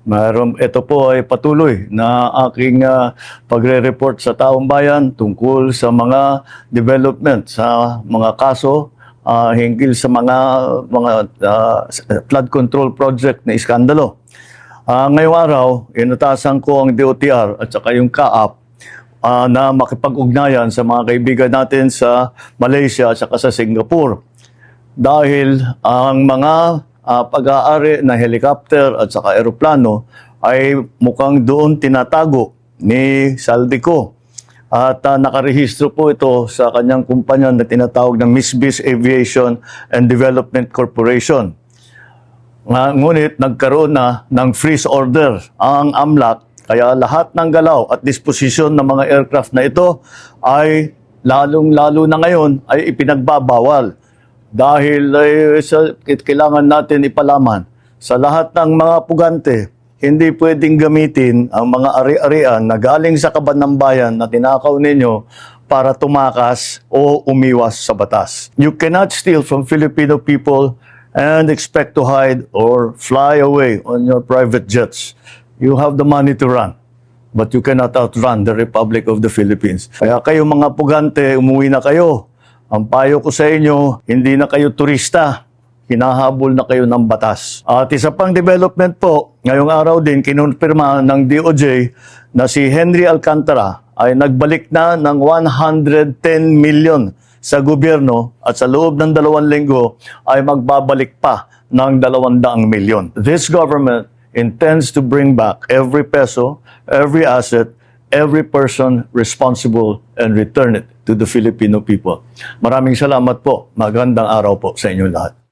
Ito po ay patuloy na aking pagre-report sa taong bayan tungkol sa mga development, sa mga kaso hinggil sa mga flood control project na iskandalo. Ngayong araw, inatasan ko ang DOTR at saka yung CAAP na makipag-ugnayan sa mga kaibigan natin sa Malaysia at saka sa Singapore. Dahil ang mga pag-aari na helicopter at saka eroplano ay mukhang doon tinatago ni Saldico. At nakarehistro po ito sa kanyang kumpanya na tinatawag ng Misbis Aviation and Development Corporation. Ngunit nagkaroon na ng freeze order ang AMLAC, kaya lahat ng galaw at disposisyon ng mga aircraft na ito ay lalong-lalo na ngayon ay ipinagbabawal. Dahil kailangan natin ipalaman sa lahat ng mga pugante, hindi pwedeng gamitin ang mga ari-arian na galing sa kaban ng bayan na tinakaw ninyo para tumakas o umiwas sa batas. You cannot steal from Filipino people and expect to hide or fly away on your private jets. You have the money to run, but you cannot outrun the Republic of the Philippines. Kaya kayo mga pugante, umuwi na kayo. Ang payo ko sa inyo, hindi na kayo turista, hinahabol na kayo ng batas. At isa pang development po, ngayong araw din kinonfirma ng DOJ na si Henry Alcantara ay nagbalik na ng 110 million sa gobyerno at sa loob ng 2 linggo ay magbabalik pa ng 200 milyon. This government intends to bring back every peso, every asset, every person responsible and return it to the Filipino people. Maraming salamat po. Magandang araw po sa inyo lahat.